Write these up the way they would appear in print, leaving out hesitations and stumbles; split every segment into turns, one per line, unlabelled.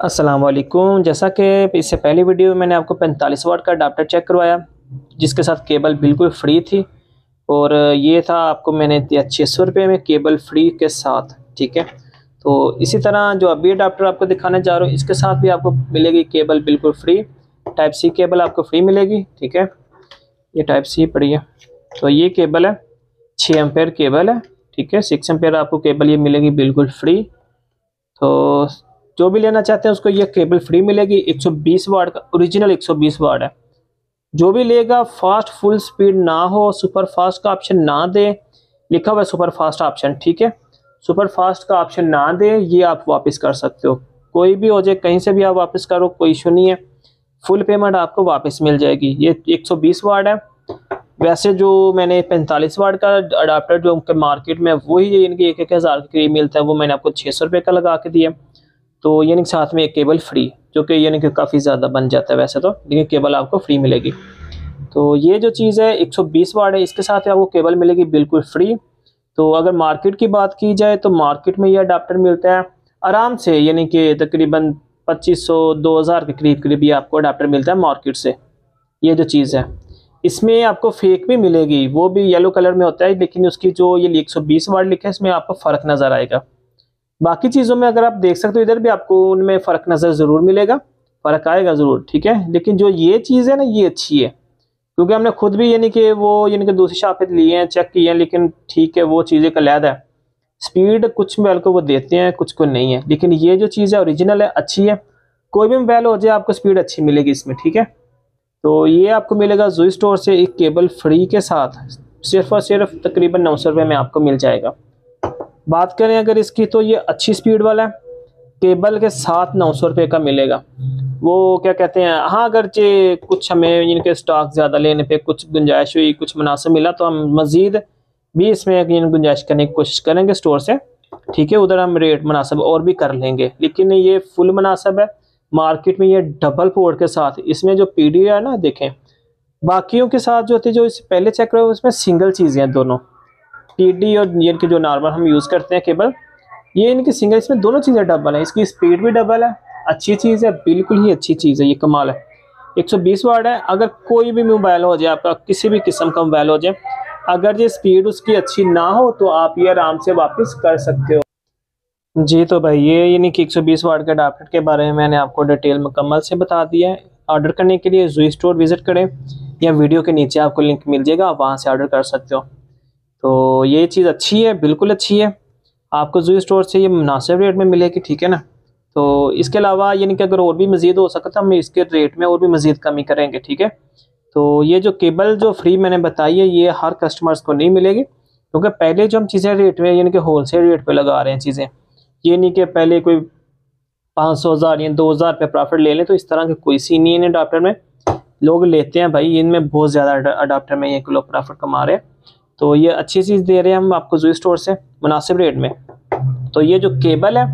अस्सलाम वालेकुम। जैसा कि इससे पहली वीडियो में मैंने आपको 45 वाट का अडाप्टर चेक करवाया जिसके साथ केबल बिल्कुल फ्री थी और ये था आपको मैंने दिया 600 रुपये में केबल फ्री के साथ। ठीक है, तो इसी तरह जो अभी अडाप्टर आपको दिखाने जा रहा हूँ इसके साथ भी आपको मिलेगी केबल बिल्कुल फ्री। टाइप सी केबल आपको फ्री मिलेगी। ठीक है, ये टाइप सी पड़ी है, तो ये केबल है 6 एम्पेयर केबल है। ठीक है, 6 एम्पेयर आपको केबल ये मिलेगी बिल्कुल फ्री। तो जो भी लेना चाहते हैं उसको ये केबल फ्री मिलेगी। 120 वाट का ओरिजिनल 120 वाट है। जो भी लेगा फास्ट फुल स्पीड ना हो, सुपर फास्ट का ऑप्शन ना दे, लिखा हुआ है सुपर फास्ट ऑप्शन। ठीक है, सुपर फास्ट का ऑप्शन ना दे, ये आप वापस कर सकते हो। कोई भी हो जाए, कहीं से भी आप वापस करो, कोई इशू नहीं है, फुल पेमेंट आपको वापस मिल जाएगी। ये 120 वाट है। वैसे जो मैंने 45 वाट का अडाप्टर जो मार्केट में वही इनके 1,000 के करीब मिलता है, वो मैंने आपको 600 रुपये का लगा के दिया। तो यानी साथ में एक केबल फ्री, जो कि यानी कि काफ़ी ज़्यादा बन जाता है वैसे तो, लेकिन केबल आपको फ्री मिलेगी। तो ये जो चीज़ है 120 वाट है, इसके साथ आपको केबल मिलेगी बिल्कुल फ्री। तो अगर मार्केट की बात की जाए तो मार्केट में ये अडाप्टर मिलता है आराम से, यानी कि तकरीबन 2500-2000 के करीब करीब ये आपको अडाप्टर मिलता है मार्केट से। ये जो चीज़ है इसमें आपको फेक भी मिलेगी, वो भी येलो कलर में होता है, लेकिन उसकी जो ये 120 वाट लिखा है इसमें आपको फ़र्क नज़र आएगा। बाकी चीज़ों में अगर आप देख सकते हो इधर भी आपको उनमें फ़र्क नज़र ज़रूर मिलेगा, फ़र्क आएगा ज़रूर। ठीक है, लेकिन जो ये चीज़ है ना ये अच्छी है, क्योंकि हमने खुद भी यानी कि दूसरी शॉप पे लिए हैं, चेक किए हैं, लेकिन ठीक है वो चीज़ें का अलग है। स्पीड कुछ मोबाइल को वो देते हैं, कुछ को नहीं है, लेकिन ये जो चीज़ है ओरिजिनल है, अच्छी है। कोई भी मोबाइल हो जाए आपको स्पीड अच्छी मिलेगी इसमें। ठीक है, तो ये आपको मिलेगा जोई स्टोर से एक केबल फ्री के साथ, सिर्फ और सिर्फ तकरीबन 900 रुपये में आपको मिल जाएगा। बात करें अगर इसकी, तो ये अच्छी स्पीड वाला है, केबल के साथ 900 रुपये का मिलेगा। वो क्या कहते हैं, हाँ अगर जे कुछ हमें इनके स्टॉक ज़्यादा लेने पे कुछ गुंजाइश हुई, कुछ मुनासिब मिला, तो हम मज़ीद भी इसमें गुंजाइश करने की कोशिश करेंगे स्टोर से। ठीक है, उधर हम रेट मुनासिब और भी कर लेंगे, लेकिन ये फुल मुनासिब है मार्केट में। ये डबल पोर्ट के साथ, इसमें जो पीडी है ना, देखें बाकियों के साथ जो होती है, जो इससे पहले चेक करो उसमें सिंगल चीज़ें हैं दोनों, पीडी और ये इनके जो नॉर्मल हम यूज़ करते हैं केबल, ये इनकी सिंगल, इसमें दोनों चीज़ें डबल है। इसकी स्पीड भी डबल है, अच्छी चीज़ है, बिल्कुल ही अच्छी चीज़ है, ये कमाल है। 120 वाट है। अगर कोई भी मोबाइल हो जाए आपका, किसी भी किस्म का मोबाइल हो जाए, अगर ये स्पीड उसकी अच्छी ना हो तो आप ये आराम से वापस कर सकते हो। जी तो भाई ये यानी कि 120 वाट के अडाप्टर के बारे में मैंने आपको डिटेल मुकम्मल से बता दिया है। ऑर्डर करने के लिए जोई स्टोर विज़िट करें, या वीडियो के नीचे आपको लिंक मिल जाएगा, आप वहाँ से ऑर्डर कर सकते हो। तो ये चीज़ अच्छी है, बिल्कुल अच्छी है, आपको जोई स्टोर से ये मुनासिब रेट में मिलेगी। ठीक है ना, तो इसके अलावा यानी कि अगर और भी मज़ीद हो सकता है हम इसके रेट में और भी मज़ीद कमी करेंगे। ठीक है, तो ये जो केबल जो फ्री मैंने बताई है ये हर कस्टमर्स को नहीं मिलेगी, क्योंकि पहले जो हम चीज़ें रेट में यानी कि होल सेल रेट पर लगा रहे हैं चीज़ें, ये नहीं कि पहले कोई 500,000 या 2,000 पे प्रॉफिट ले लें, तो इस तरह के कोई सीन नहीं है अडाप्टर में। लोग लेते हैं भाई, इनमें बहुत ज़्यादा अडाप्टर में ये लोग प्रॉफिट कमा रहे हैं। तो ये अच्छी चीज़ दे रहे हैं हम आपको जोई स्टोर से मुनासिब रेट में। तो ये जो केबल है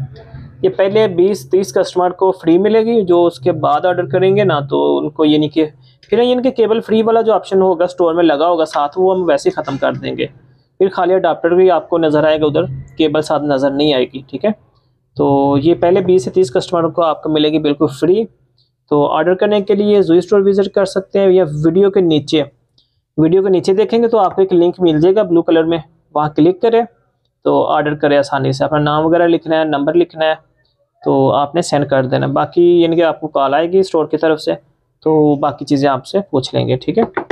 ये पहले 20-30 कस्टमर को फ्री मिलेगी, जो उसके बाद ऑर्डर करेंगे ना तो उनको ये नहीं कि फिर इनके केबल फ्री वाला जो ऑप्शन होगा स्टोर में लगा होगा साथ, वो हम वैसे ही ख़त्म कर देंगे। फिर खाली अडाप्टर भी आपको नज़र आएगा, उधर केबल साथ नज़र नहीं आएगी। ठीक है, तो ये पहले 20 से 30 कस्टमर को आपको मिलेगी बिल्कुल फ्री। तो ऑर्डर करने के लिए जोई स्टोर विज़िट कर सकते हैं, या वीडियो के नीचे देखेंगे तो आपको एक लिंक मिल जाएगा ब्लू कलर में, वहाँ क्लिक करें तो ऑर्डर करें आसानी से। अपना नाम वगैरह लिखना है, नंबर लिखना है, तो आपने सेंड कर देना। बाकी यानी कि आपको कॉल आएगी स्टोर की तरफ से, तो बाकी चीज़ें आपसे पूछ लेंगे। ठीक है।